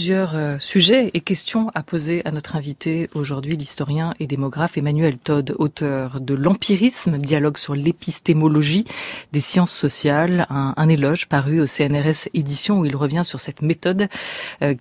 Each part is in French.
plusieurs sujets et questions à poser à notre invité aujourd'hui, l'historien et démographe Emmanuel Todd, auteur de L'empirisme, dialogue sur l'épistémologie des sciences sociales, un éloge paru au CNRS édition où il revient sur cette méthode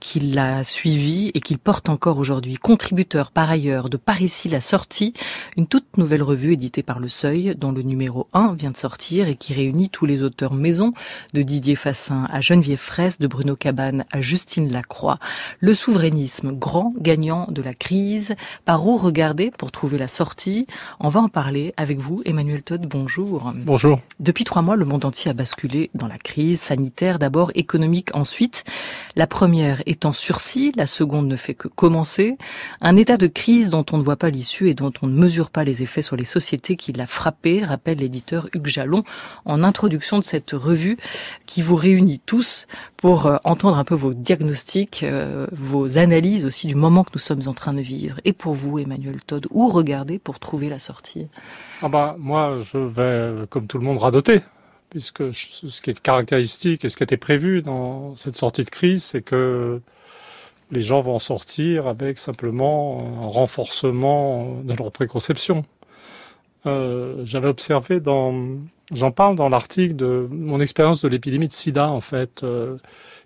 qu'il a suivie et qu'il porte encore aujourd'hui. Contributeur par ailleurs de Par ici la sortie, une toute nouvelle revue éditée par Le Seuil dont le numéro 1 vient de sortir et qui réunit tous les auteurs maison de Didier Fassin à Geneviève Fraisse, de Bruno Cabane à Justine Lacroix. Le souverainisme, grand gagnant de la crise. Par où regarder pour trouver la sortie? On va en parler avec vous, Emmanuel Todd, bonjour. Bonjour. Depuis 3 mois, le monde entier a basculé dans la crise sanitaire, d'abord économique ensuite. La première est en sursis, la seconde ne fait que commencer. Un état de crise dont on ne voit pas l'issue et dont on ne mesure pas les effets sur les sociétés qui l'a frappé, rappelle l'éditeur Hugues Jalon en introduction de cette revue qui vous réunit tous pour entendre un peu vos diagnostics, vos analyses aussi du moment que nous sommes en train de vivre. Et pour vous, Emmanuel Todd, où regarder pour trouver la sortie? Moi, je vais, comme tout le monde, radoter, puisque ce qui est caractéristique et ce qui était prévu dans cette sortie de crise, c'est que les gens vont en sortir avec simplement un renforcement de leur préconception. J'avais observé j'en parle dans l'article de mon expérience de l'épidémie de sida, en fait,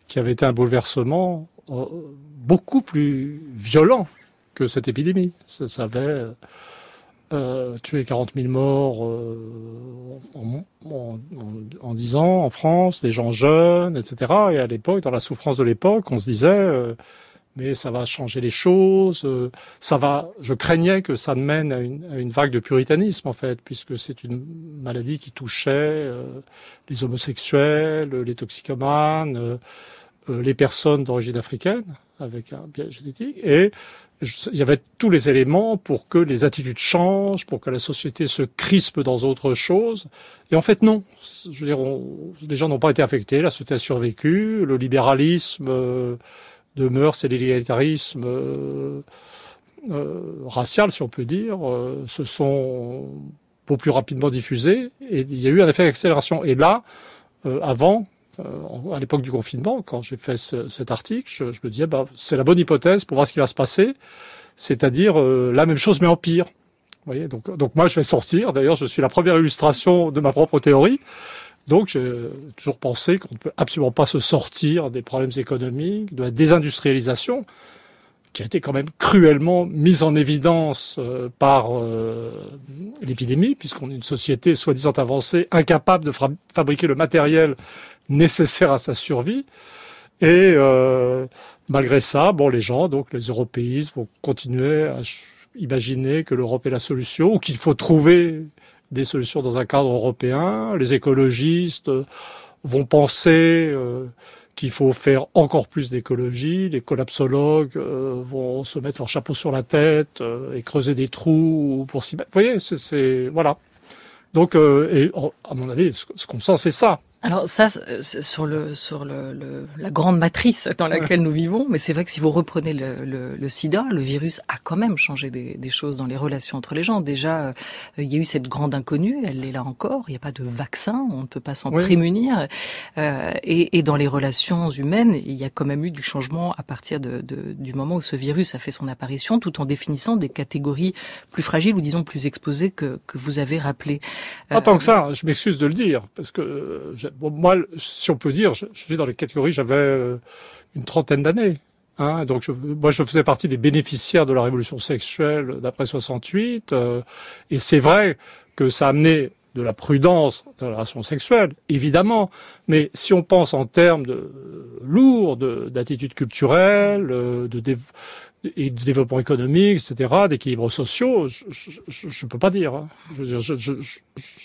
qui avait été un bouleversement beaucoup plus violent que cette épidémie. Ça avait tué 40 000 morts en 10 ans en France, des gens jeunes, etc. Et à l'époque, dans la souffrance de l'époque, on se disait mais ça va changer les choses, je craignais que ça ne mène à une vague de puritanisme, en fait, puisque c'est une maladie qui touchait les homosexuels, les toxicomanes, les personnes d'origine africaine, avec un biais génétique, et il y avait tous les éléments pour que les attitudes changent, pour que la société se crispe dans autre chose. Et en fait, non. Je veux dire, les gens n'ont pas été affectés, la société a survécu, le libéralisme de mœurs et l'égalitarisme racial, si on peut dire, se sont beaucoup plus rapidement diffusés, et il y a eu un effet d'accélération. Et là, à l'époque du confinement, quand j'ai fait cet article, je me disais, c'est la bonne hypothèse pour voir ce qui va se passer, c'est-à-dire la même chose mais en pire. Vous voyez, donc moi je vais sortir, d'ailleurs je suis la première illustration de ma propre théorie. Donc, j'ai toujours pensé qu'on ne peut absolument pas se sortir des problèmes économiques, de la désindustrialisation, qui a été quand même cruellement mise en évidence par l'épidémie, puisqu'on est une société soi-disant avancée, incapable de fabriquer le matériel nécessaire à sa survie. Et malgré ça, les gens, donc les européistes, vont continuer à imaginer que l'Europe est la solution, ou qu'il faut trouver des solutions dans un cadre européen. Les écologistes vont penser qu'il faut faire encore plus d'écologie. Les collapsologues vont se mettre leur chapeau sur la tête et creuser des trous pour s'y mettre. Vous voyez, voilà. Donc, à mon avis, ce qu'on sent, c'est ça. Alors ça, sur la grande matrice dans laquelle nous vivons, mais c'est vrai que si vous reprenez le sida, le virus a quand même changé des choses dans les relations entre les gens. Déjà, il y a eu cette grande inconnue, elle est là encore, il n'y a pas de vaccin, on ne peut pas s'en prémunir. Et dans les relations humaines, il y a quand même eu du changement à partir du moment où ce virus a fait son apparition, tout en définissant des catégories plus fragiles ou disons plus exposées que vous avez rappelées. Pas tant que ça, je m'excuse de le dire, parce que moi, si on peut dire, je suis dans les catégories, j'avais une trentaine d'années. Donc je faisais partie des bénéficiaires de la révolution sexuelle d'après 68. Et c'est vrai que ça a amené de la prudence dans la relation sexuelle, évidemment. Mais si on pense en termes d'attitudes culturelles, et de développement économique, etc., d'équilibres sociaux, je peux pas dire.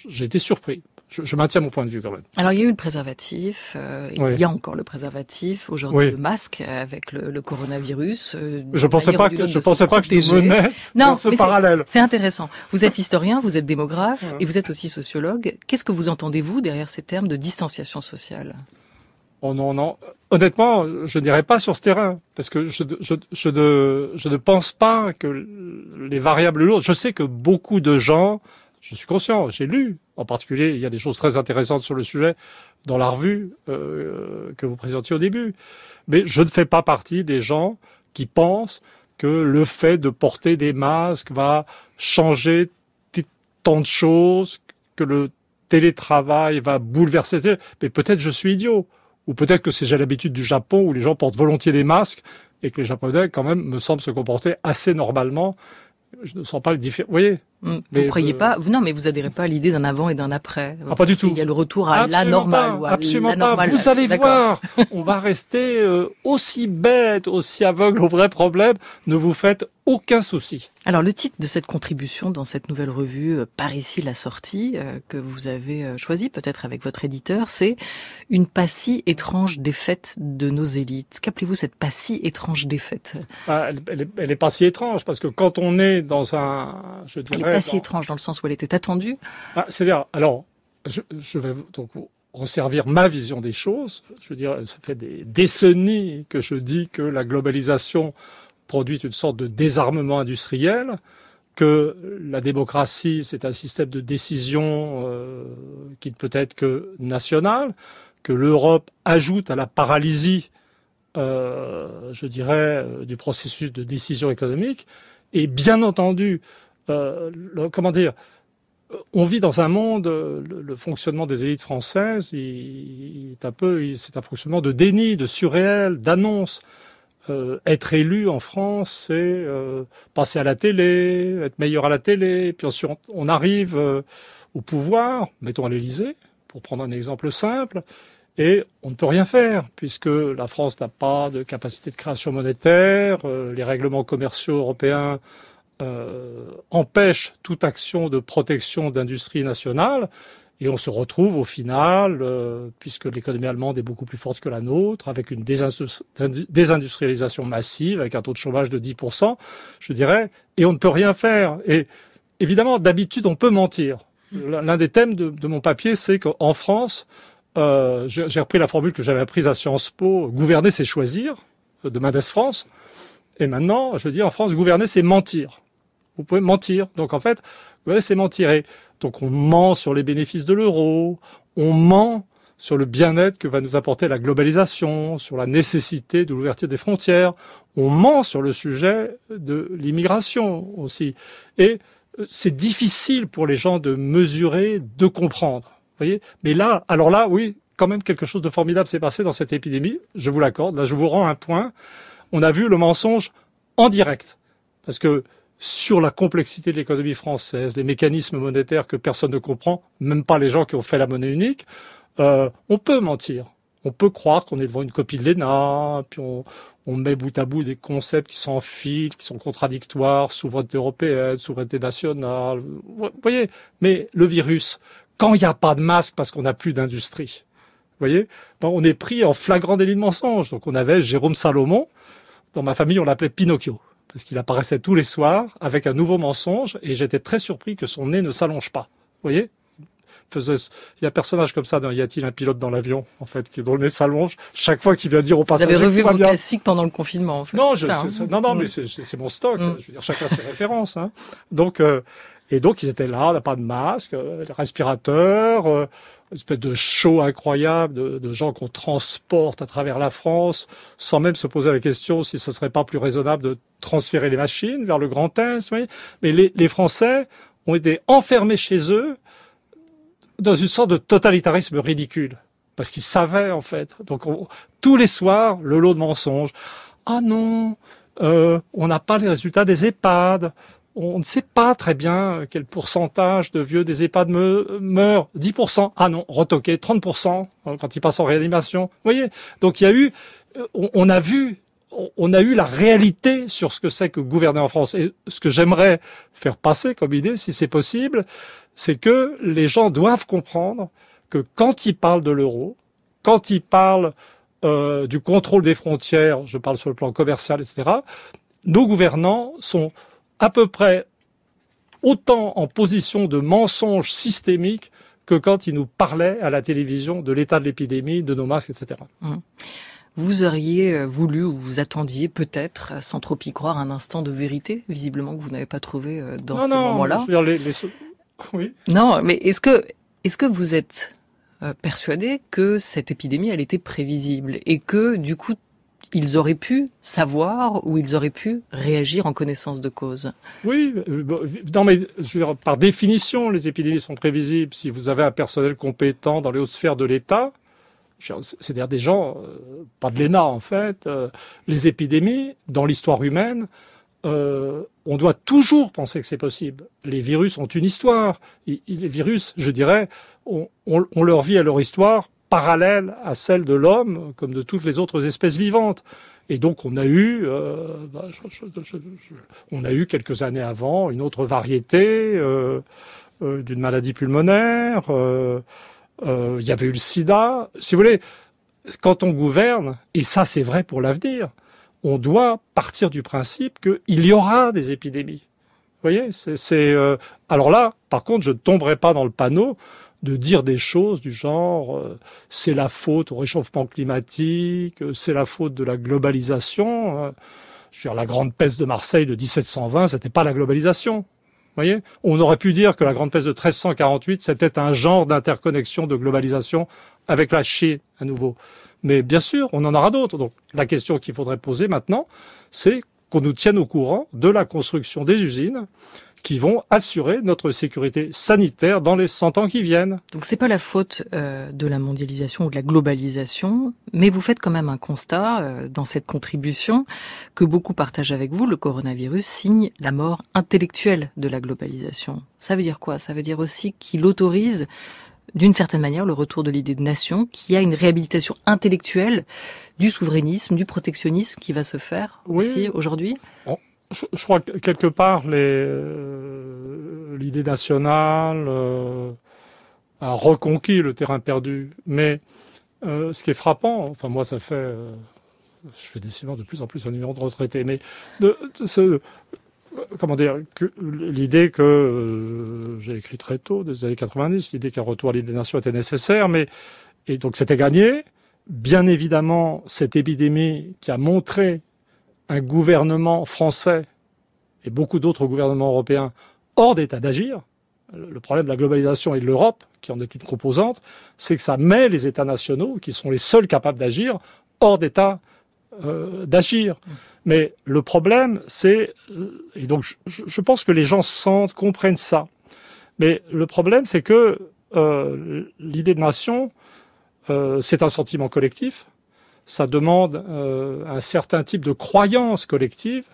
J'ai été surpris. Je maintiens mon point de vue quand même. Alors il y a eu le préservatif, il y a encore le préservatif, aujourd'hui le masque avec le coronavirus. Je pensais pas que je menais dans ce parallèle. C'est intéressant. Vous êtes historien, vous êtes démographe et vous êtes aussi sociologue. Qu'est-ce que vous entendez vous derrière ces termes de distanciation sociale? Oh non. Honnêtement, je n'irai pas sur ce terrain parce que je ne pense pas que les variables lourdes. Je sais que beaucoup de gens Je suis conscient, j'ai lu. En particulier, il y a des choses très intéressantes sur le sujet dans la revue que vous présentiez au début. Mais je ne fais pas partie des gens qui pensent que le fait de porter des masques va changer tant de choses, que le télétravail va bouleverser. Mais peut-être je suis idiot. Ou peut-être que c'est déjà l'habitude du Japon où les gens portent volontiers des masques et que les Japonais, quand même, me semblent se comporter assez normalement. Je ne sens pas le différence. Vous voyez? Vous ne croyez pas? Non, mais vous adhérez pas à l'idée d'un avant et d'un après. Ah, pas du tout. Il y a le retour à la normale. Absolument pas. Vous allez voir. On va rester aussi bête, aussi aveugle aux vrais problèmes. Ne vous faites aucun souci. Alors, le titre de cette contribution dans cette nouvelle revue, Par ici la sortie, que vous avez choisi peut-être avec votre éditeur, c'est une pas si étrange défaite de nos élites. Qu'appelez-vous cette pas si étrange défaite? Elle est pas si étrange parce que quand on est dans un, je dirais, elle est pas si étrange dans le sens où elle était attendue. C'est-à-dire, alors, je vais donc vous resservir ma vision des choses. Je veux dire, ça fait des décennies que je dis que la globalisation produit une sorte de désarmement industriel, que la démocratie, c'est un système de décision qui ne peut être que national, que l'Europe ajoute à la paralysie, je dirais, du processus de décision économique. Et bien entendu, comment dire, on vit dans un monde, le fonctionnement des élites françaises, c'est un fonctionnement de déni, de surréel, d'annonce. Être élu en France, c'est passer à la télé, être meilleur à la télé, puis ensuite on arrive au pouvoir, mettons à l'Élysée, pour prendre un exemple simple, et on ne peut rien faire, puisque la France n'a pas de capacité de création monétaire, les règlements commerciaux européens empêchent toute action de protection d'industrie nationale, et on se retrouve au final, puisque l'économie allemande est beaucoup plus forte que la nôtre, avec une désindustrialisation massive, avec un taux de chômage de 10%, je dirais, et on ne peut rien faire. Et évidemment, d'habitude, on peut mentir. L'un des thèmes de mon papier, c'est qu'en France, j'ai repris la formule que j'avais apprise à Sciences Po, gouverner, c'est choisir, de Mendes France. Et maintenant, je dis en France, gouverner, c'est mentir. Vous pouvez mentir. Donc en fait, gouverner, c'est mentir. Et donc on ment sur les bénéfices de l'euro, on ment sur le bien-être que va nous apporter la globalisation, sur la nécessité de l'ouverture des frontières, on ment sur le sujet de l'immigration aussi. Et c'est difficile pour les gens de mesurer, de comprendre. Vous voyez ? Mais là, alors là, oui, quand même quelque chose de formidable s'est passé dans cette épidémie, je vous l'accorde. Là, je vous rends un point. On a vu le mensonge en direct. Parce que sur la complexité de l'économie française, les mécanismes monétaires que personne ne comprend, même pas les gens qui ont fait la monnaie unique, on peut mentir. On peut croire qu'on est devant une copie de l'ENA, puis on met bout à bout des concepts qui s'enfilent, qui sont contradictoires, souveraineté européenne, souveraineté nationale, vous voyez. Mais le virus, quand il n'y a pas de masque parce qu'on n'a plus d'industrie, vous voyez, on est pris en flagrant délit de mensonge. Donc on avait Jérôme Salomon, dans ma famille on l'appelait Pinocchio, parce qu'il apparaissait tous les soirs avec un nouveau mensonge, et j'étais très surpris que son nez ne s'allonge pas. Vous voyez ? Il y a un personnage comme ça dans Y a-t-il un pilote dans l'avion, en fait, dont le nez s'allonge chaque fois qu'il vient dire au passagers. Vous avez revu vos classiques pendant le confinement, en fait. Non, non, mais c'est mon stock. Je veux dire, chacun ses références. Hein. Donc, et donc ils étaient là, on n'a pas de masque, respirateurs, une espèce de show incroyable de gens qu'on transporte à travers la France, sans même se poser la question si ce serait pas plus raisonnable de transférer les machines vers le Grand Est. Vous voyez. Mais les Français ont été enfermés chez eux dans une sorte de totalitarisme ridicule, parce qu'ils savaient en fait. Donc tous les soirs, le lot de mensonges. Ah non, on n'a pas les résultats des EHPAD. On ne sait pas très bien quel pourcentage de vieux des EHPAD meurent. 10%. Ah non, retoqué. 30% quand ils passent en réanimation. Vous voyez. Donc il y a eu, on a eu la réalité sur ce que c'est que gouverner en France. Et ce que j'aimerais faire passer comme idée, si c'est possible, c'est que les gens doivent comprendre que quand ils parlent de l'euro, quand ils parlent du contrôle des frontières, je parle sur le plan commercial, etc., nos gouvernants sont à peu près autant en position de mensonge systémique que quand ils nous parlaient à la télévision de l'état de l'épidémie, de nos masques, etc. Vous auriez voulu, ou vous attendiez peut-être, sans trop y croire, un instant de vérité, visiblement que vous n'avez pas trouvé dans ces moments-là. Je veux dire, Oui. Non, mais est-ce que vous êtes persuadé que cette épidémie, elle était prévisible et que, du coup, ils auraient pu savoir ou ils auraient pu réagir en connaissance de cause? Oui, non mais je veux dire, par définition, les épidémies sont prévisibles. Si vous avez un personnel compétent dans les hautes sphères de l'État, c'est-à-dire des gens, pas de l'ENA en fait, les épidémies, dans l'histoire humaine, on doit toujours penser que c'est possible. Les virus ont une histoire. Les virus, je dirais, ont leur vie et leur histoire parallèle à celle de l'homme, comme de toutes les autres espèces vivantes. Et donc on a eu quelques années avant une autre variété d'une maladie pulmonaire. Il y avait eu le sida. Si vous voulez, quand on gouverne, et ça c'est vrai pour l'avenir, on doit partir du principe qu'il y aura des épidémies. Vous voyez, alors là, par contre, je ne tomberai pas dans le panneau de dire des choses du genre c'est la faute au réchauffement climatique, c'est la faute de la globalisation. Je veux dire, la grande peste de Marseille de 1720, c'était pas la globalisation. Vous voyez, on aurait pu dire que la grande peste de 1348, c'était un genre d'interconnexion de globalisation avec la Chine à nouveau. Mais bien sûr, on en aura d'autres. Donc la question qu'il faudrait poser maintenant, c'est qu'on nous tienne au courant de la construction des usines qui vont assurer notre sécurité sanitaire dans les 100 ans qui viennent. Donc c'est pas la faute de la mondialisation ou de la globalisation, mais vous faites quand même un constat dans cette contribution que beaucoup partagent avec vous. Le coronavirus signe la mort intellectuelle de la globalisation. Ça veut dire quoi? Ça veut dire aussi qu'il autorise d'une certaine manière le retour de l'idée de nation, qui a une réhabilitation intellectuelle du souverainisme, du protectionnisme qui va se faire aussi aujourd'hui. Bon. Je crois que quelque part, l'idée nationale a reconquis le terrain perdu. Mais ce qui est frappant, enfin moi ça fait, je fais décidément de plus en plus un numéro de retraité, mais l'idée que j'ai écrit très tôt, des années 90, l'idée qu'un retour à l'idée nation était nécessaire, et donc c'était gagné. Bien évidemment, cette épidémie qui a montré un gouvernement français et beaucoup d'autres gouvernements européens hors d'état d'agir. Le problème de la globalisation et de l'Europe, qui en est une composante, c'est que ça met les États nationaux, qui sont les seuls capables d'agir, hors d'état d'agir. Mais le problème, c'est... Et donc, je pense que les gens comprennent ça. Mais le problème, c'est que l'idée de nation, c'est un sentiment collectif. Ça demande un certain type de croyance collective,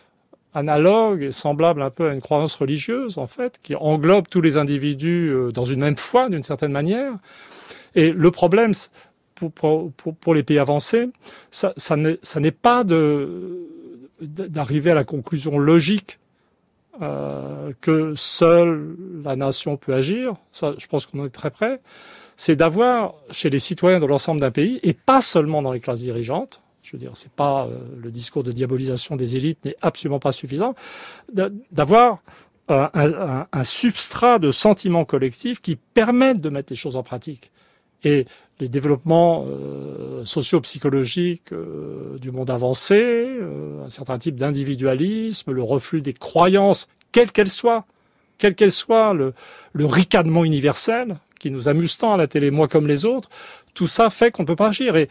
analogue et semblable un peu à une croyance religieuse, en fait, qui englobe tous les individus dans une même foi, d'une certaine manière. Et le problème, pour les pays avancés, ça n'est pas d'arriver à la conclusion logique que seule la nation peut agir. Ça, je pense qu'on en est très près. C'est d'avoir chez les citoyens de l'ensemble d'un pays, et pas seulement dans les classes dirigeantes, je veux dire, c'est pas le discours de diabolisation des élites n'est absolument pas suffisant, d'avoir un substrat de sentiments collectifs qui permettent de mettre les choses en pratique. Et les développements socio-psychologiques du monde avancé, un certain type d'individualisme, le reflux des croyances, quelles qu'elles soient, le ricanement universel, qui nous amuse tant à la télé, moi comme les autres, tout ça fait qu'on ne peut pas agir. Et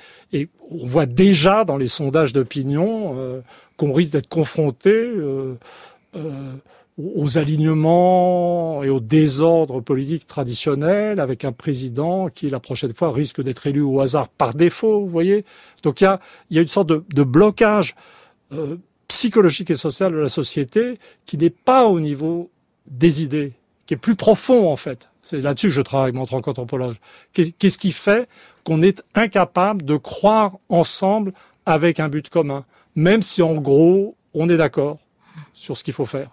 on voit déjà dans les sondages d'opinion qu'on risque d'être confronté aux alignements et aux désordres politiques traditionnels, avec un président qui, la prochaine fois, risque d'être élu au hasard par défaut, vous voyez. Donc il y a une sorte de blocage psychologique et social de la société qui n'est pas au niveau des idées, qui est plus profond en fait. C'est là-dessus que je travaille en tant qu'anthropologue. Qu'est-ce qui fait qu'on est incapable de croire ensemble avec un but commun, même si en gros on est d'accord sur ce qu'il faut faire.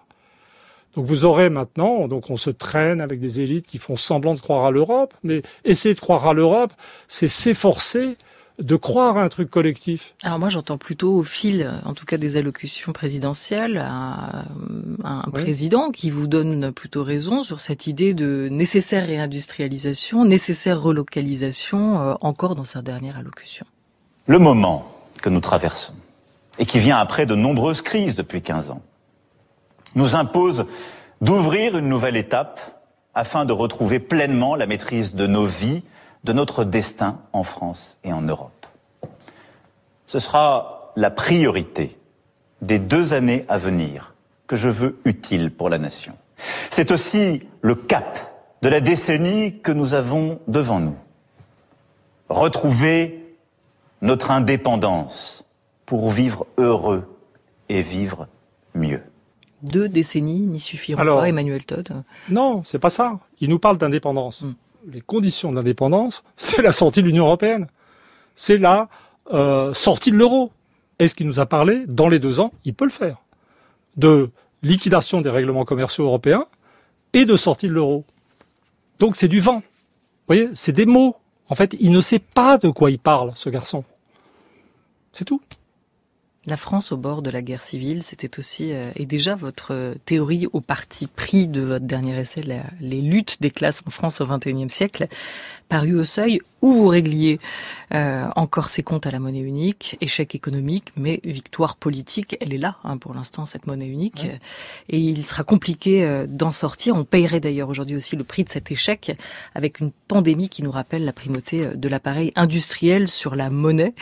Donc vous aurez maintenant, donc on se traîne avec des élites qui font semblant de croire à l'Europe, mais essayer de croire à l'Europe, c'est s'efforcer de croire à un truc collectif. Alors moi j'entends plutôt au fil, en tout cas des allocutions présidentielles, un président qui vous donne plutôt raison sur cette idée de nécessaire réindustrialisation, nécessaire relocalisation, encore dans sa dernière allocution. Le moment que nous traversons, et qui vient après de nombreuses crises depuis 15 ans, nous impose d'ouvrir une nouvelle étape afin de retrouver pleinement la maîtrise de nos vies, de notre destin en France et en Europe. Ce sera la priorité des 2 années à venir que je veux utile pour la nation. C'est aussi le cap de la décennie que nous avons devant nous. Retrouver notre indépendance pour vivre heureux et vivre mieux. 2 décennies n'y suffiront pas, Emmanuel Todd? Non, c'est pas ça. Il nous parle d'indépendance. Les conditions de l'indépendance, c'est la sortie de l'Union européenne. C'est la sortie de l'euro. Est-ce qu'il nous a parlé, dans les 2 ans, il peut le faire, de liquidation des règlements commerciaux européens et de sortie de l'euro. Donc c'est du vent. Vous voyez, c'est des mots. En fait, il ne sait pas de quoi il parle, ce garçon. C'est tout. La France au bord de la guerre civile, c'était aussi, et déjà votre théorie au parti pris de votre dernier essai, les luttes des classes en France au XXIe siècle, paru au Seuil, où vous régliez encore ses comptes à la monnaie unique, échec économique, mais victoire politique, elle est là pour l'instant, cette monnaie unique, ouais. Et il sera compliqué d'en sortir. On payerait d'ailleurs aujourd'hui aussi le prix de cet échec, avec une pandémie qui nous rappelle la primauté de l'appareil industriel sur la monnaie.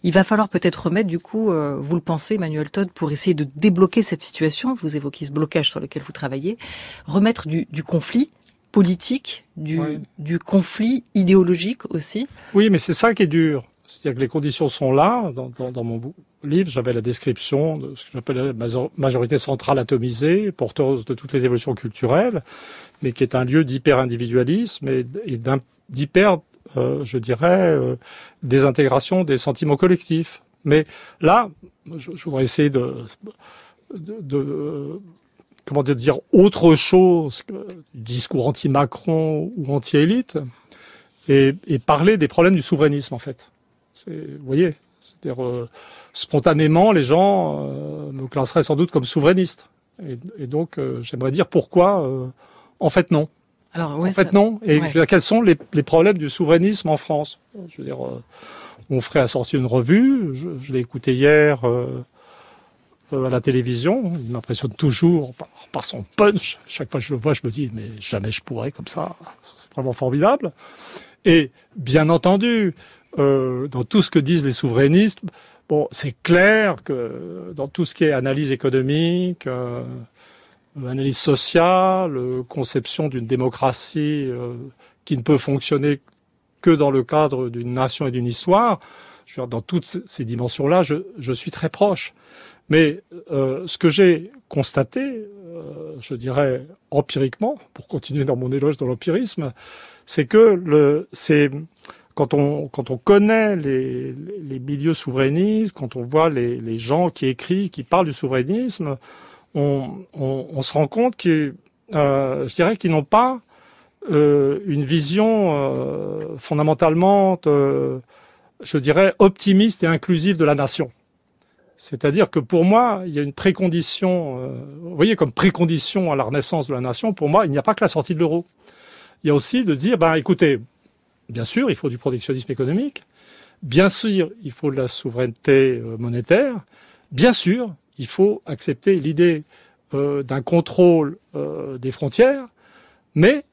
Il va falloir peut-être remettre du coup, vous le pensez, Emmanuel Todd, pour essayer de débloquer cette situation, vous évoquez ce blocage sur lequel vous travaillez, remettre du conflit politique, du conflit idéologique aussi. Oui, mais c'est ça qui est dur. C'est-à-dire que les conditions sont là. Dans mon livre, j'avais la description de ce que j'appelle la majorité centrale atomisée, porteuse de toutes les évolutions culturelles, mais qui est un lieu d'hyper-individualisme et d'hyper, je dirais, désintégration des sentiments collectifs. Mais là, je voudrais essayer de comment dire, autre chose que du discours anti-Macron ou anti-élite, et parler des problèmes du souverainisme, en fait. Vous voyez, c'est-à-dire, spontanément, les gens me classeraient sans doute comme souverainiste. Et donc, j'aimerais dire pourquoi, en fait, non. Alors, oui, en fait, non. Et je veux dire, quels sont les problèmes du souverainisme en France? Je veux dire, Onfray a sorti une revue, je l'ai écouté hier à la télévision, il m'impressionne toujours par son punch. Chaque fois que je le vois, je me dis, mais jamais je pourrais comme ça. C'est vraiment formidable. Et bien entendu, dans tout ce que disent les souverainistes, bon, c'est clair que dans tout ce qui est analyse économique, analyse sociale, conception d'une démocratie qui ne peut fonctionner que dans le cadre d'une nation et d'une histoire, je veux dire, dans toutes ces dimensions-là, je suis très proche. Mais ce que j'ai constaté, je dirais empiriquement, pour continuer dans mon éloge de l'empirisme, c'est que quand on connaît les milieux souverainistes, quand on voit les gens qui écrivent, qui parlent du souverainisme, on se rend compte que, je dirais, qu'ils n'ont pas une vision fondamentalement, je dirais, optimiste et inclusive de la nation. C'est-à-dire que pour moi, il y a une précondition, vous voyez, comme précondition à la renaissance de la nation, pour moi, il n'y a pas que la sortie de l'euro. Il y a aussi de dire, écoutez, bien sûr, il faut du protectionnisme économique, bien sûr, il faut de la souveraineté monétaire, bien sûr, il faut accepter l'idée d'un contrôle des frontières, mais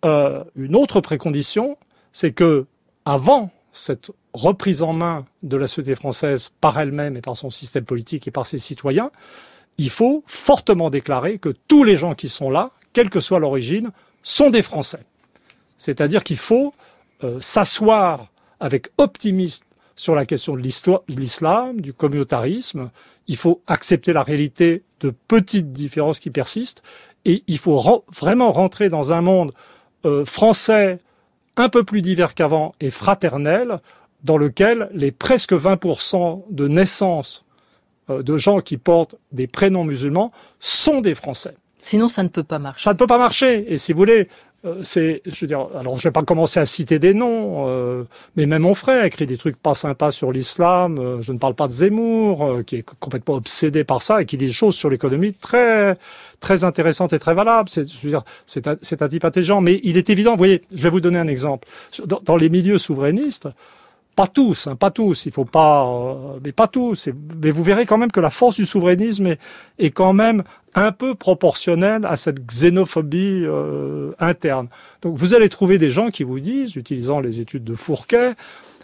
une autre précondition, c'est que avant cette reprise en main de la société française par elle-même et par son système politique et par ses citoyens, il faut fortement déclarer que tous les gens qui sont là, quelle que soit l'origine, sont des Français. C'est-à-dire qu'il faut s'asseoir avec optimisme sur la question de l'islam, du communautarisme. Il faut accepter la réalité de petites différences qui persistent et il faut vraiment rentrer dans un monde français un peu plus divers qu'avant et fraternel, dans lequel les presque 20% de naissances de gens qui portent des prénoms musulmans sont des Français. Sinon, ça ne peut pas marcher. Ça ne peut pas marcher. Et si vous voulez, je veux dire, alors je vais pas commencer à citer des noms, mais même mon frère a écrit des trucs pas sympas sur l'islam. Je ne parle pas de Zemmour, qui est complètement obsédé par ça et qui dit des choses sur l'économie très, très intéressantes et très valables. Je veux dire, c'est un type intelligent, mais il est évident. Vous voyez, je vais vous donner un exemple. Dans les milieux souverainistes, pas tous, il faut pas, mais pas tous. Mais vous verrez quand même que la force du souverainisme est quand même un peu proportionnelle à cette xénophobie interne. Donc vous allez trouver des gens qui vous disent, utilisant les études de Fourquet,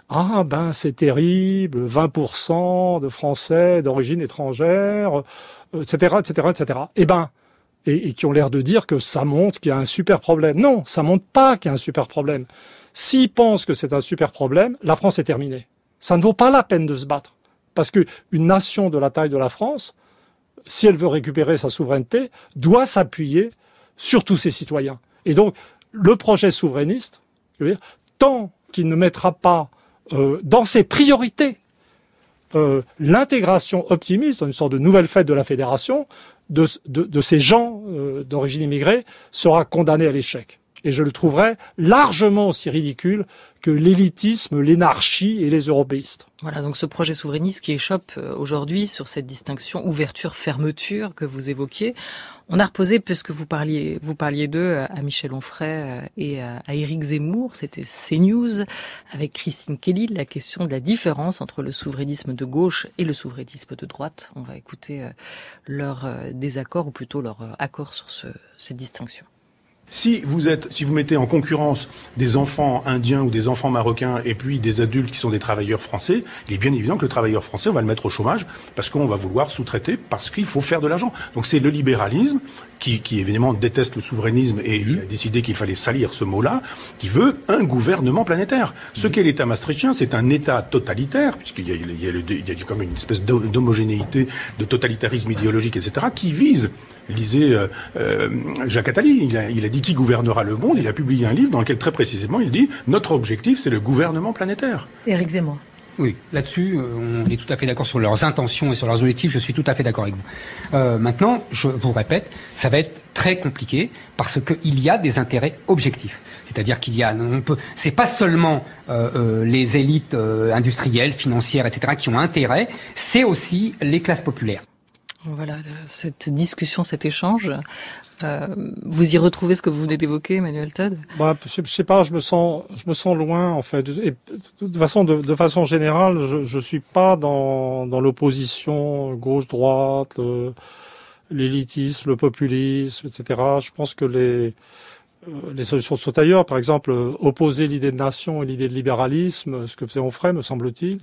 ah ben c'est terrible, 20% de Français d'origine étrangère, etc., etc., etc. Et qui ont l'air de dire que ça montre qu'il y a un super problème. Non, ça montre pas qu'il y a un super problème. S'ils pensent que c'est un super problème, la France est terminée. Ça ne vaut pas la peine de se battre. Parce que une nation de la taille de la France, si elle veut récupérer sa souveraineté, doit s'appuyer sur tous ses citoyens. Et donc, le projet souverainiste, je veux dire, tant qu'il ne mettra pas dans ses priorités l'intégration optimiste, dans une sorte de nouvelle fête de la fédération, de ces gens d'origine immigrée, sera condamné à l'échec. Et je le trouverais largement aussi ridicule que l'élitisme, l'énarchie et les européistes. Voilà, donc ce projet souverainiste qui échoppe aujourd'hui sur cette distinction ouverture-fermeture que vous évoquiez. On a reposé, puisque vous parliez d'eux, à Michel Onfray et à Éric Zemmour, c'était CNews, avec Christine Kelly, la question de la différence entre le souverainisme de gauche et le souverainisme de droite. On va écouter leur désaccord, ou plutôt leur accord sur cette distinction. Si vous mettez en concurrence des enfants indiens ou des enfants marocains et puis des adultes qui sont des travailleurs français, il est bien évident que le travailleur français, on va le mettre au chômage parce qu'on va vouloir sous-traiter parce qu'il faut faire de l'argent. Donc c'est le libéralisme qui évidemment déteste le souverainisme et a décidé qu'il fallait salir ce mot-là, qui veut un gouvernement planétaire. Ce qu'est l'État maastrichtien, c'est un État totalitaire, puisqu'il y a comme une espèce d'homogénéité, de totalitarisme idéologique, etc., qui vise. Lisez Jacques Attali, il a dit qui gouvernera le monde, il a publié un livre dans lequel très précisément il dit notre objectif c'est le gouvernement planétaire. Éric Zemmour. Oui, là-dessus, on est tout à fait d'accord sur leurs intentions et sur leurs objectifs, je suis tout à fait d'accord avec vous. Maintenant, je vous répète, ça va être très compliqué parce qu'il y a des intérêts objectifs. C'est-à-dire c'est pas seulement les élites industrielles, financières, etc. qui ont intérêt, c'est aussi les classes populaires. Voilà, cette discussion, cet échange, vous y retrouvez ce que vous venez d'évoquer, Emmanuel Todd ? Je sais pas, je me sens loin en fait. Et de façon générale, je suis pas dans l'opposition gauche-droite, l'élitisme, le populisme, etc. Je pense que les solutions sont ailleurs. Par exemple, opposer l'idée de nation et l'idée de libéralisme, ce que faisait Onfray, me semble-t-il,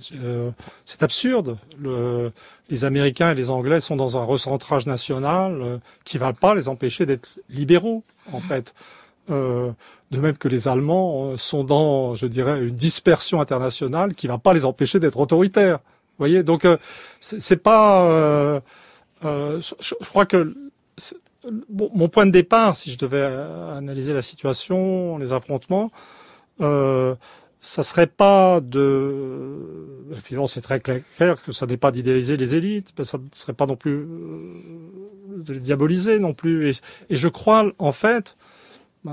c'est absurde. Les Américains et les Anglais sont dans un recentrage national qui ne va pas les empêcher d'être libéraux, en fait. De même que les Allemands sont dans, je dirais, une dispersion internationale qui ne va pas les empêcher d'être autoritaires. Vous voyez, donc c'est pas. Je crois que mon point de départ, si je devais analyser la situation, les affrontements, ça serait pas finalement c'est très clair que ça n'est pas d'idéaliser les élites, mais ça ne serait pas non plus de les diaboliser non plus. Et je crois en fait,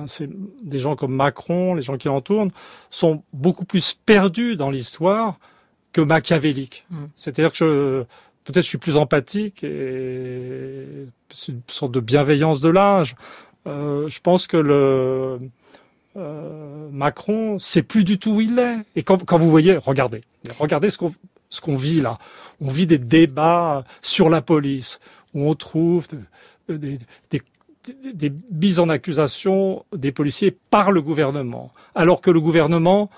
c'est des gens comme Macron, les gens qui l'entourent, sont beaucoup plus perdus dans l'histoire que machiavéliques. C'est-à-dire que peut-être je suis plus empathique et c'est une sorte de bienveillance de l'âge. Je pense que Macron, c'est plus du tout où il est. Et quand vous voyez, regardez ce qu'on vit là. On vit des débats sur la police où on trouve des mises en accusation des policiers par le gouvernement, alors que le gouvernement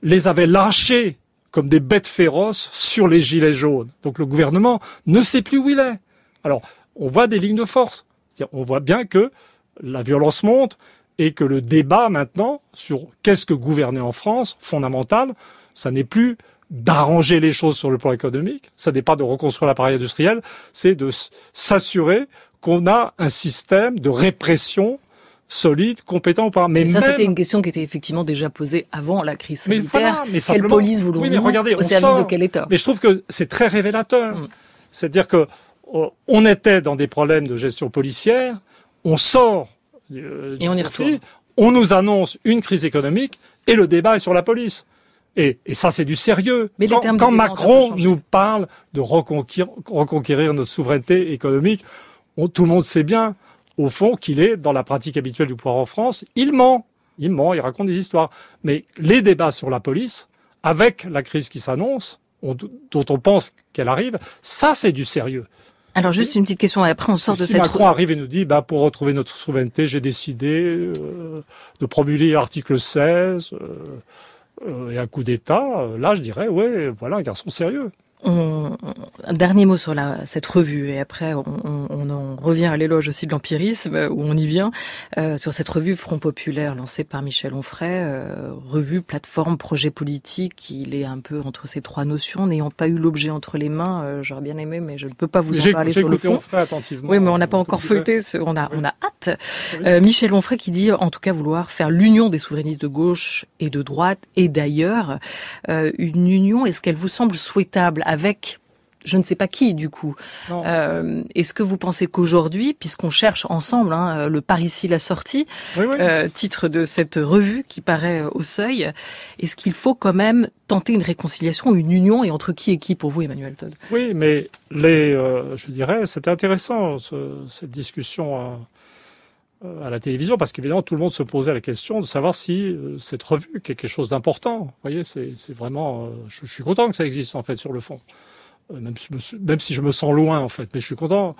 les avait lâchés comme des bêtes féroces sur les gilets jaunes. Donc le gouvernement ne sait plus où il est. Alors, on voit des lignes de force. C'est-à-dire, on voit bien que la violence monte et que le débat maintenant sur qu'est-ce que gouverner en France, fondamental, ça n'est plus d'arranger les choses sur le plan économique, ça n'est pas de reconstruire l'appareil industriel, c'est de s'assurer qu'on a un système de répression solide, compétent ou pas. Mais ça, c'était une question qui était effectivement déjà posée avant la crise sanitaire. Quelle police voulons-nous au service de quel État ? Mais je trouve que c'est très révélateur. C'est-à-dire que on était dans des problèmes de gestion policière, on sort et on y retourne. On nous annonce une crise économique et le débat est sur la police. Et ça, c'est du sérieux. Mais quand Macron nous parle de reconquérir notre souveraineté économique, tout le monde sait bien, au fond, qu'il est dans la pratique habituelle du pouvoir en France. Il ment, il raconte des histoires. Mais les débats sur la police, avec la crise qui s'annonce, dont on pense qu'elle arrive, ça c'est du sérieux. Alors juste une petite question, et après on sort de si cette... Macron arrive et nous dit, pour retrouver notre souveraineté, j'ai décidé de promulguer l'article 16 et un coup d'État, là je dirais, ouais, voilà un garçon sérieux. Un dernier mot sur cette revue, et après on en revient à l'éloge aussi de l'empirisme, où on y vient, sur cette revue Front Populaire lancée par Michel Onfray, revue, plateforme, projet politique. Il est un peu entre ces trois notions, n'ayant pas eu l'objet entre les mains, j'aurais bien aimé, mais je ne peux pas vous en parler sur le fond. Onfray attentivement. Oui, mais on n'a pas encore feuilleté, on a hâte. Oui. Michel Onfray qui dit en tout cas vouloir faire l'union des souverainistes de gauche et de droite et d'ailleurs. Une union, est-ce qu'elle vous semble souhaitable avec je ne sais pas qui du coup. Est-ce que vous pensez qu'aujourd'hui, puisqu'on cherche ensemble, le Par ici la sortie, titre de cette revue qui paraît au Seuil, est-ce qu'il faut quand même tenter une réconciliation, une union, et entre qui et qui pour vous, Emmanuel Todd? Oui, mais je dirais, c'était intéressant cette discussion à la télévision, parce qu'évidemment tout le monde se posait la question de savoir si cette revue est quelque chose d'important. Vous voyez, c'est vraiment. Je suis content que ça existe en fait sur le fond. Même si je me sens loin, en fait, mais je suis content.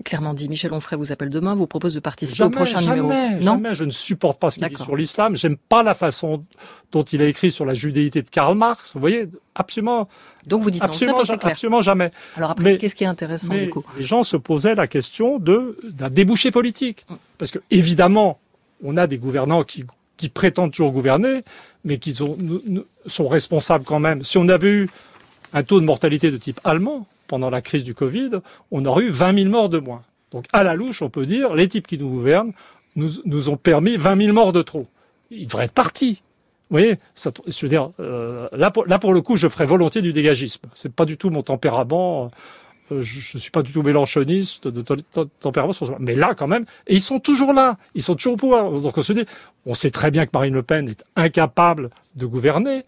Clairement dit, Michel Onfray vous appelle demain, vous propose de participer au prochain numéro. Jamais, je ne supporte pas ce qu'il dit sur l'islam. J'aime pas la façon dont il a écrit sur la judéité de Karl Marx. Vous voyez, absolument. Donc vous dites absolument jamais. Alors après, qu'est-ce qui est intéressant du coup? Les gens se posaient la question d'un débouché politique, parce que évidemment, on a des gouvernants qui prétendent toujours gouverner, mais qui sont responsables quand même. Si on avait eu un taux de mortalité de type allemand pendant la crise du Covid, on aurait eu 20 000 morts de moins. Donc à la louche, on peut dire, les types qui nous gouvernent nous ont permis 20 000 morts de trop. Ils devraient être partis. Vous voyez, je veux dire, là pour le coup, je ferais volontiers du dégagisme. C'est pas du tout mon tempérament. Je suis pas du tout mélanchoniste de tempérament. Mais là, quand même, et ils sont toujours là. Ils sont toujours au pouvoir. Donc on se dit, on sait très bien que Marine Le Pen est incapable de gouverner.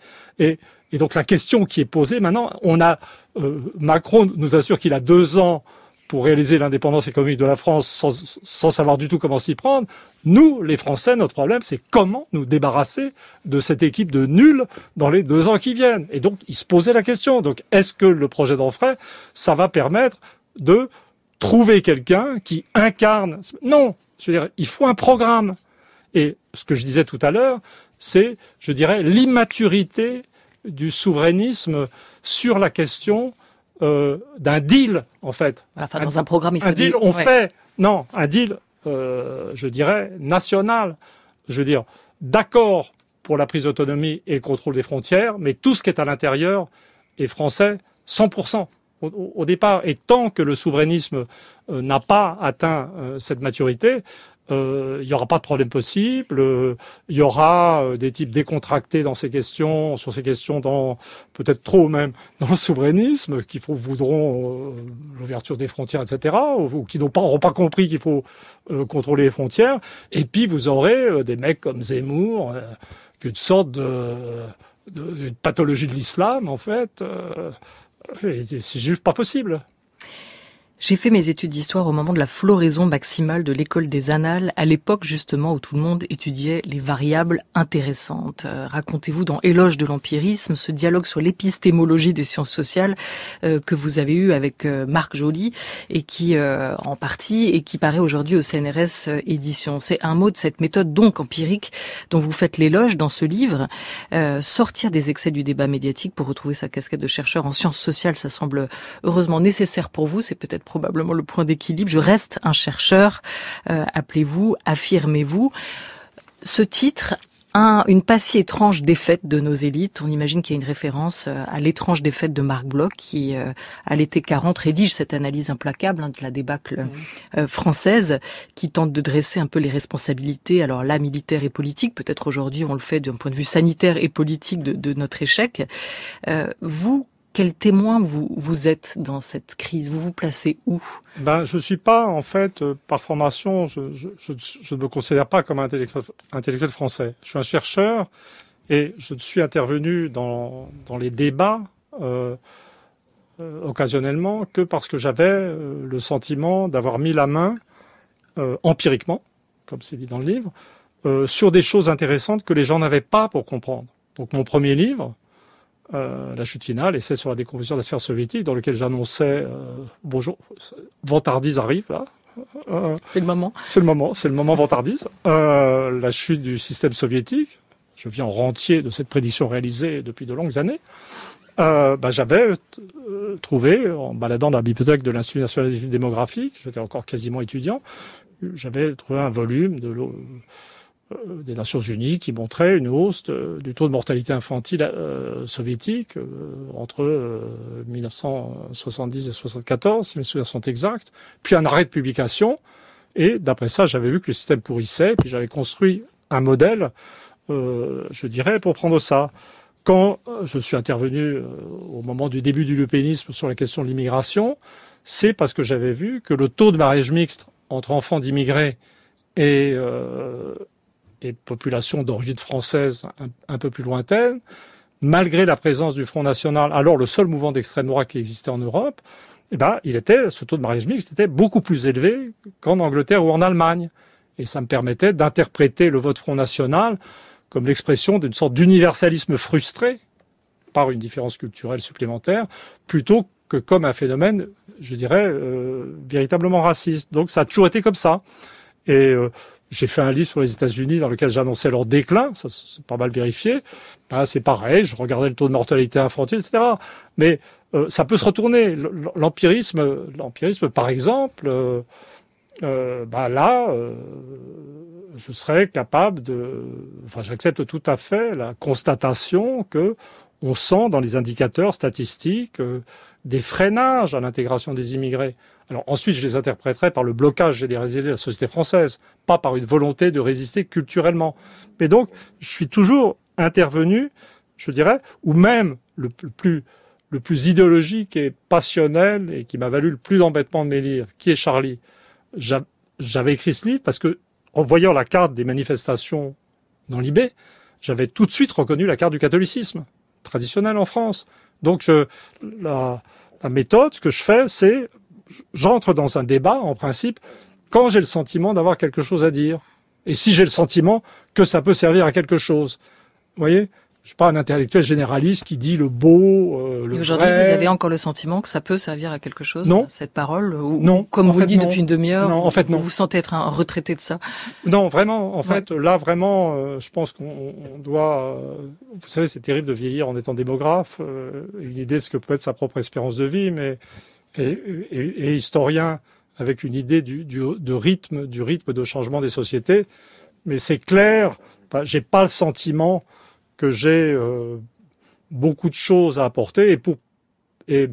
Et donc la question qui est posée maintenant, Macron nous assure qu'il a 2 ans pour réaliser l'indépendance économique de la France sans savoir du tout comment s'y prendre. Nous, les Français, notre problème, c'est comment nous débarrasser de cette équipe de nuls dans les 2 ans qui viennent. Et donc, il se posait la question. Donc, est-ce que le projet d'Onfray, ça va permettre de trouver quelqu'un qui incarne... Non, je veux dire, il faut un programme. Et ce que je disais tout à l'heure, c'est, je dirais, l'immaturité du souverainisme sur la question d'un deal, en fait. Enfin, dans un programme, il faut un deal, un deal, je dirais, national. Je veux dire, d'accord pour la prise d'autonomie et le contrôle des frontières, mais tout ce qui est à l'intérieur est français 100%. Au départ, et tant que le souverainisme n'a pas atteint cette maturité, il n'y aura pas de problème possible, il y aura des types décontractés sur ces questions, peut-être trop même, dans le souverainisme, qui voudront l'ouverture des frontières, etc., ou qui n'auront pas compris qu'il faut contrôler les frontières. Et puis vous aurez des mecs comme Zemmour, une sorte de pathologie de l'islam, en fait. C'est juste pas possible. J'ai fait mes études d'histoire au moment de la floraison maximale de l'école des Annales, à l'époque justement où tout le monde étudiait les variables intéressantes. Racontez-vous dans Éloge de l'empirisme, ce dialogue sur l'épistémologie des sciences sociales que vous avez eu avec Marc Joly et qui en partie et qui paraît aujourd'hui au CNRS édition. C'est un mot de cette méthode donc empirique dont vous faites l'éloge dans ce livre. Sortir des excès du débat médiatique pour retrouver sa casquette de chercheur en sciences sociales, ça semble heureusement nécessaire pour vous. C'est peut-être probablement le point d'équilibre. Je reste un chercheur, appelez-vous, affirmez-vous. Ce titre, une pas si étrange défaite de nos élites. On imagine qu'il y a une référence à l'étrange défaite de Marc Bloch qui, à l'été 40, rédige cette analyse implacable de la débâcle française qui tente de dresser un peu les responsabilités, alors là, militaires et politiques. Peut-être aujourd'hui, on le fait d'un point de vue sanitaire et politique de notre échec. Vous, quel témoin vous êtes dans cette crise? Vous vous placez où? Je suis pas, en fait, par formation, je ne me considère pas comme un intellectuel français. Je suis un chercheur et je suis intervenu dans les débats occasionnellement que parce que j'avais le sentiment d'avoir mis la main empiriquement, comme c'est dit dans le livre, sur des choses intéressantes que les gens n'avaient pas pour comprendre. Donc mon premier livre, la chute finale, essai sur la décomposition de la sphère soviétique, dans lequel j'annonçais bonjour, vantardise arrive là. C'est le moment. C'est le moment vantardise. La chute du système soviétique. Je viens en rentier de cette prédiction réalisée depuis de longues années. J'avais trouvé, en baladant dans la bibliothèque de l'Institut national d'études démographiques, j'étais encore quasiment étudiant, j'avais trouvé un volume des Nations Unies qui montrait une hausse du taux de mortalité infantile soviétique entre 1970 et 1974, si mes souvenirs sont exacts, puis un arrêt de publication, et d'après ça, j'avais vu que le système pourrissait, puis j'avais construit un modèle, je dirais, pour prendre ça. Quand je suis intervenu au moment du début du lupénisme sur la question de l'immigration, c'est parce que j'avais vu que le taux de mariage mixte entre enfants d'immigrés et populations d'origine française un peu plus lointaine, malgré la présence du Front National, alors le seul mouvement d'extrême droite qui existait en Europe, ce taux de mariage mixte était beaucoup plus élevé qu'en Angleterre ou en Allemagne. Et ça me permettait d'interpréter le vote Front National comme l'expression d'une sorte d'universalisme frustré par une différence culturelle supplémentaire, plutôt que comme un phénomène, je dirais, véritablement raciste. Donc ça a toujours été comme ça. Et j'ai fait un livre sur les États-Unis dans lequel j'annonçais leur déclin, ça c'est pas mal vérifié. C'est pareil, je regardais le taux de mortalité infantile, etc. Mais ça peut se retourner. L'empirisme, par exemple, je serais capable j'accepte tout à fait la constatation que on sent dans les indicateurs statistiques des freinages à l'intégration des immigrés. Alors ensuite, je les interpréterai par le blocage généralisé de la société française, pas par une volonté de résister culturellement. Mais donc, je suis toujours intervenu, je dirais, ou même le plus idéologique et passionnel, et qui m'a valu le plus d'embêtement de mes livres, qui est Charlie. J'avais écrit ce livre parce que, en voyant la carte des manifestations dans l'IB, j'avais tout de suite reconnu la carte du catholicisme traditionnel en France. Donc, la méthode, ce que je fais, c'est j'entre dans un débat, en principe, quand j'ai le sentiment d'avoir quelque chose à dire. Et si j'ai le sentiment que ça peut servir à quelque chose. Vous voyez ? Je suis pas un intellectuel généraliste qui dit le beau, le vrai. Et aujourd'hui, vous avez encore le sentiment que ça peut servir à quelque chose, non. Cette parole, ou non. Comme vous le dites non. depuis une demi-heure, non, en fait, non. Vous sentez être un retraité de ça? Non, vraiment. En fait, là, vraiment, je pense qu'on doit... vous savez, c'est terrible de vieillir en étant démographe. Une idée de ce que peut être sa propre espérance de vie, mais et historien avec une idée du rythme de changement des sociétés. Mais c'est clair, j'ai pas le sentiment que j'ai beaucoup de choses à apporter, et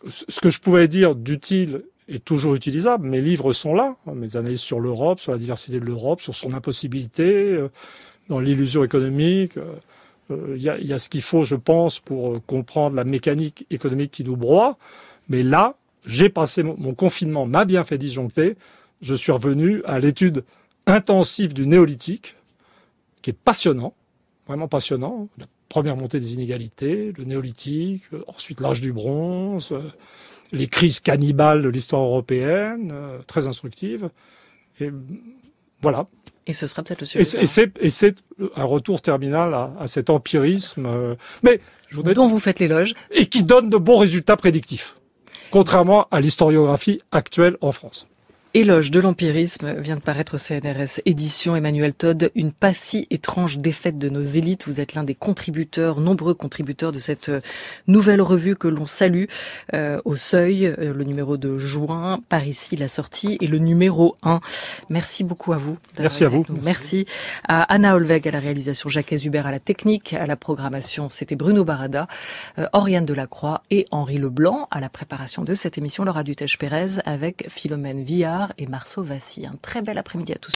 ce que je pouvais dire d'utile est toujours utilisable. Mes livres sont là, mes analyses sur l'Europe, sur la diversité de l'Europe, sur son impossibilité, dans l'illusion économique. Il y a ce qu'il faut, je pense, pour comprendre la mécanique économique qui nous broie. Mais là, j'ai passé mon confinement, m'a bien fait disjoncter. Je suis revenu à l'étude intensive du néolithique, qui est passionnant. Vraiment passionnant, la première montée des inégalités, le néolithique, ensuite l'âge du bronze, les crises cannibales de l'histoire européenne, très instructive. Et voilà. Et ce sera peut-être le sujet. Et c'est un retour terminal à cet empirisme, mais je voudrais dont vous faites l'éloge. Et qui donne de bons résultats prédictifs, contrairement à l'historiographie actuelle en France. Éloge de l'empirisme vient de paraître au CNRS édition. Emmanuel Todd, une pas si étrange défaite de nos élites. Vous êtes l'un des contributeurs, nombreux contributeurs de cette nouvelle revue que l'on salue au Seuil, le numéro de juin, par ici la sortie, et le numéro 1. Merci beaucoup à vous. Merci à vous. Merci à Anna Olweg à la réalisation, Jacques Hubert à la technique, à la programmation, c'était Bruno Barada, Oriane Delacroix et Henri Leblanc à la préparation de cette émission, Laura Dutèche-Pérez avec Philomène Villard et Marceau Vassy. Un très bel après-midi à tous.